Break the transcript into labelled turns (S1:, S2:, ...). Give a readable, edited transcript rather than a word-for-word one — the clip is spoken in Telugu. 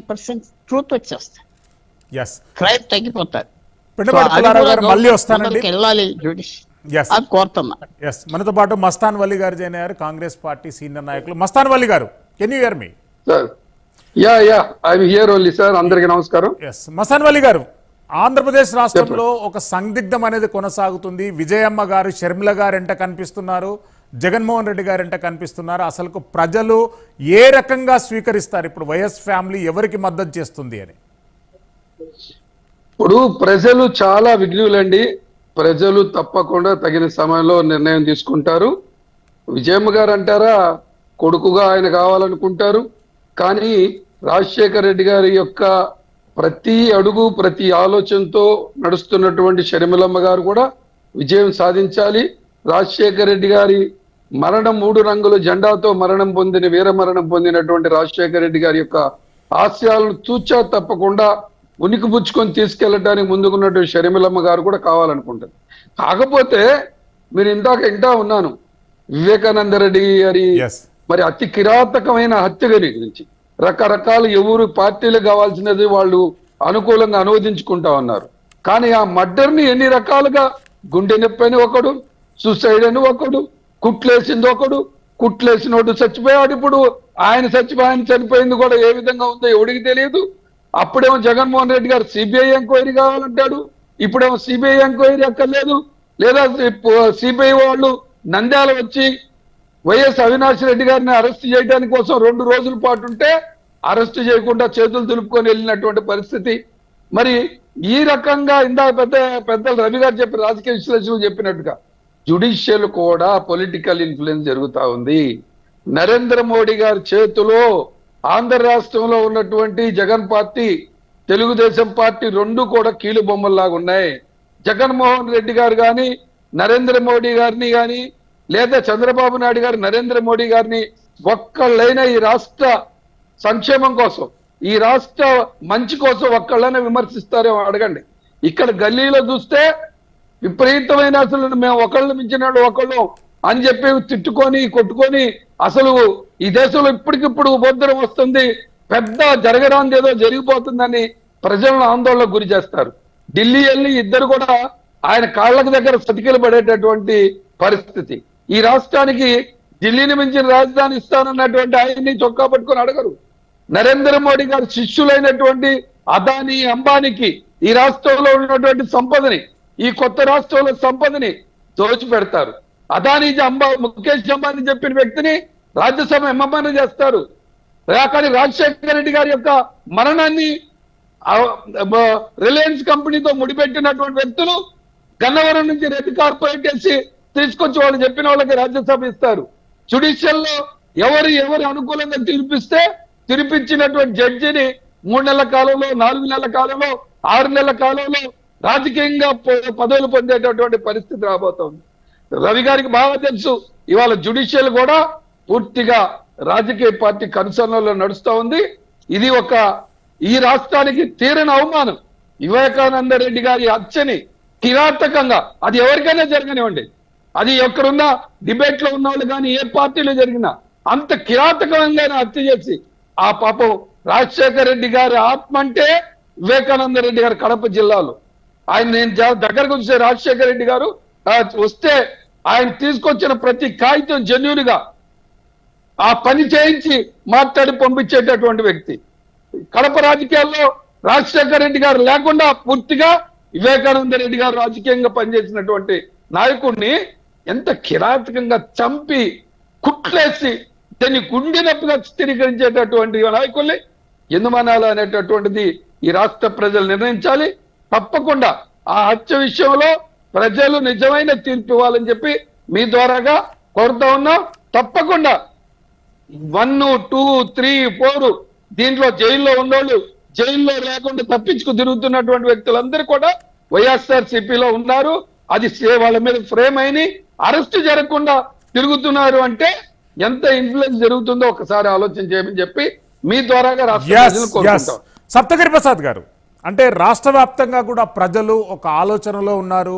S1: పర్సెంట్ ట్రూత్ వచ్చేస్తుంది,
S2: yes
S1: క్రైమ్ తగ్గిపోతారు.
S2: పిన్నపాటి పుల్లారావు గారు మళ్ళీ వస్తానండి.
S1: వెళ్ళాలి జ్యుడిషియల్
S2: yes
S1: అది కోరుతున్నా.
S2: yes మనతో పాటు మస్తాన్ వలి గారు జాయిన్ అయ్యారు, కాంగ్రెస్ పార్టీ సీనియర్ నాయకులు. మస్తాన్ వలి గారు, can you here me?
S3: Sir I'm here only sir. అందరికీ నమస్కారం.
S2: yes మస్తాన్ వలి గారు, ఆంధ్రప్రదేశ్ రాష్ట్రంలో ఒక సందిగ్ధం అనేది కొనసాగుతుంది. విజయమ్మ గారు షర్మిల గారు ఎంట కనిపిస్తున్నారు, జగన్మోహన్ రెడ్డి గారు ఎంట కనిపిస్తున్నారు. అసలు ప్రజలు ఏ రకంగా స్వీకరిస్తారు ఇప్పుడు వైఎస్ ఫ్యామిలీ ఎవరికి మద్దతు చేస్తుంది అని?
S3: ఇప్పుడు ప్రజలు చాలా విఘ్నులండి. ప్రజలు తప్పకుండా తగిన సమయంలో నిర్ణయం తీసుకుంటారు. విజయమ్మ గారు అంటారా, కొడుకుగా ఆయన కావాలనుకుంటారు. కానీ రాజశేఖర రెడ్డి గారి యొక్క ప్రతి అడుగు ప్రతి ఆలోచనతో నడుస్తున్నటువంటి షర్మిలమ్మ గారు కూడా విజయం సాధించాలి. రాజశేఖర రెడ్డి గారి మరణం 3 రంగుల జెండాతో మరణం పొందిన వీర మరణం పొందినటువంటి రాజశేఖర రెడ్డి గారి యొక్క ఆశయాలను తూచా తప్పకుండా ఉనికి పుచ్చుకొని తీసుకెళ్లడానికి ముందుకున్నటువంటి షర్మిలమ్మ గారు కూడా కావాలనుకుంటారు. కాకపోతే మీరు ఇంటా ఉన్నాను వివేకానంద రెడ్డి గారి మరి అతి కిరాతకమైన హత్య గురించి రకరకాల ఎవరు పార్టీలు కావాల్సినది వాళ్ళు అనుకూలంగా అనువదించుకుంటా ఉన్నారు. కానీ ఆ మర్డర్ని ఎన్ని రకాలుగా, గుండె నొప్పి అని ఒకడు, సూసైడ్ అని ఒకడు, కుట్లేసింది ఒకడు, కుట్లేసినోడు చచ్చిపోయాడు. ఇప్పుడు ఆయన చనిపోయింది కూడా ఏ విధంగా ఉందో ఎవడికి తెలియదు. అప్పుడేమో జగన్మోహన్ రెడ్డి గారు సిబిఐ ఎంక్వైరీ కావాలంటాడు, ఇప్పుడేమో సిబిఐ ఎంక్వైరీ అక్కర్లేదు. లేదా సిబిఐ వాళ్ళు నంద్యాల వచ్చి వైఎస్ అవినాష్ రెడ్డి గారిని అరెస్ట్ చేయడానికి కోసం 2 రోజుల పాటు ఉంటే అరెస్ట్ చేయకుండా చేతులు దులుపుకొని వెళ్ళినటువంటి పరిస్థితి. మరి ఈ రకంగా ఇందాక పెద్దలు రవి గారు చెప్పిన రాజకీయ విశ్లేషకులు చెప్పినట్టుగా జ్యుడిషియల్ కూడా పొలిటికల్ ఇన్ఫ్లుయెన్స్ జరుగుతా ఉంది. నరేంద్ర మోడీ గారి చేతిలో ఆంధ్ర రాష్ట్రంలో ఉన్నటువంటి జగన్ పార్టీ, తెలుగుదేశం పార్టీ 2 కూడా కీలు బొమ్మల్లాగా ఉన్నాయి. జగన్మోహన్ రెడ్డి గారు కానీ నరేంద్ర మోడీ గారిని కానీ లేదా చంద్రబాబు నాయుడు గారు నరేంద్ర మోడీ గారిని ఒక్కళ్ళైనా ఈ రాష్ట్ర సంక్షేమం కోసం, ఈ రాష్ట్ర మంచి కోసం ఒక్కళ్ళైనా విమర్శిస్తారేమో అడగండి. ఇక్కడ గల్లీలో చూస్తే విపరీతమైన అసలు మేము ఒకళ్ళు మించినాడు ఒకళ్ళు అని చెప్పి తిట్టుకొని కొట్టుకొని అసలు ఈ దేశంలో ఇప్పటికిప్పుడు ఉపద్రవం వస్తుంది, పెద్ద జరగరాంది ఏదో జరిగిపోతుందని ప్రజలను ఆందోళనకు గురి చేస్తారు. ఢిల్లీ వెళ్ళి ఇద్దరు కూడా ఆయన కాళ్ళకు దగ్గర సతికిలు పడేటటువంటి పరిస్థితి. ఈ రాష్ట్రానికి ఢిల్లీని మించిన రాజధాని ఇస్తానన్నటువంటి ఆయన్ని చొక్కా పట్టుకొని అడగరు. నరేంద్ర మోడీ గారు శిష్యులైనటువంటి అదానీ అంబానీకి ఈ రాష్ట్రంలో ఉన్నటువంటి సంపదని, ఈ కొత్త రాష్ట్రంలో సంపదని దోచి పెడతారు. అదానీ ముఖేష్ అంబానీ చెప్పిన వ్యక్తిని రాజ్యసభ ఎంఎంఏ చేస్తారు. కానీ రాజశేఖర రెడ్డి గారి యొక్క మరణాన్ని రిలయన్స్ కంపెనీతో ముడిపెట్టినటువంటి వ్యక్తులు గన్నవరం నుంచి రెడ్ కార్పొరేట్ వేసి తీసుకొచ్చి వాళ్ళు చెప్పిన వాళ్ళకి రాజ్యసభ ఇస్తారు. జ్యుడిషియల్ లో ఎవరు అనుకూలంగా తీర్పిచ్చినటువంటి జడ్జిని 3 నెలల కాలంలో, 4 నెలల కాలంలో, 6 నెలల కాలంలో రాజకీయంగా పదవులు పొందేటటువంటి పరిస్థితి రాబోతోంది. రవి గారికి బాగా తెలుసు ఇవాళ జ్యుడిషియల్ కూడా పూర్తిగా రాజకీయ పార్టీ కన్సర్న్లో నడుస్తూ ఉంది. ఇది ఈ రాష్ట్రానికి తీరని అవమానం. వివేకానంద రెడ్డి గారి హత్యని కిరాతకంగా, అది ఎవరికైనా జరగనివ్వండి, అది ఎక్కడున్న డిబేట్ లో ఉన్న వాళ్ళు కానీ ఏ పార్టీలో జరిగినా అంత కిరాతకంగా హత్య చేసి ఆ పాపం రాజశేఖర రెడ్డి గారి ఆత్మ అంటే వివేకానంద రెడ్డి గారు కడప జిల్లాలో ఆయన నేను దగ్గరకు వచ్చే రాజశేఖర రెడ్డి గారు వస్తే ఆయన తీసుకొచ్చిన ప్రతి కాగితం జెన్యూన్ గా ఆ పని చేయించి మాట్లాడి పంపించేటటువంటి వ్యక్తి. కడప రాజకీయాల్లో రాజశేఖర రెడ్డి గారు లేకుండా పూర్తిగా వివేకానంద రెడ్డి గారు రాజకీయంగా పనిచేసినటువంటి నాయకుడిని ఎంత కిరాతకంగా చంపి కుట్లేసి దాన్ని గుండె నొప్పిగా చిత్రీకరించేటటువంటి నాయకుల్ని ఎందుమనాలి అనేటటువంటిది ఈ రాష్ట్ర ప్రజలు నిర్ణయించాలి. తప్పకుండా ఆ హత్య విషయంలో ప్రజలు నిజమైన తీర్పు ఇవ్వాలని చెప్పి మీ ద్వారాగా కోరుతా ఉన్నాం. తప్పకుండా 1, 2, 3, 4 దీంట్లో జైల్లో ఉన్నోళ్ళు, జైల్లో లేకుండా తప్పించుకు తిరుగుతున్నటువంటి వ్యక్తులందరూ కూడా వైఎస్ఆర్సీపీలో ఉన్నారు. అది వాళ్ళ మీద ఫ్రేమ్ అయిని అరెస్ట్ జరగకుండా తిరుగుతున్నారు అంటే ఎంత ఇన్ఫ్లుయెన్స్ జరుగుతుందో ఒకసారి ఆలోచన చేయమని చెప్పి మీ ద్వారాగా రాష్ట్ర ప్రజలు కోరుకుంటాం.
S2: సప్తగిరి ప్రసాద్ గారు, అంటే రాష్ట్ర వ్యాప్తంగా కూడా ప్రజలు ఒక ఆలోచనలో ఉన్నారు.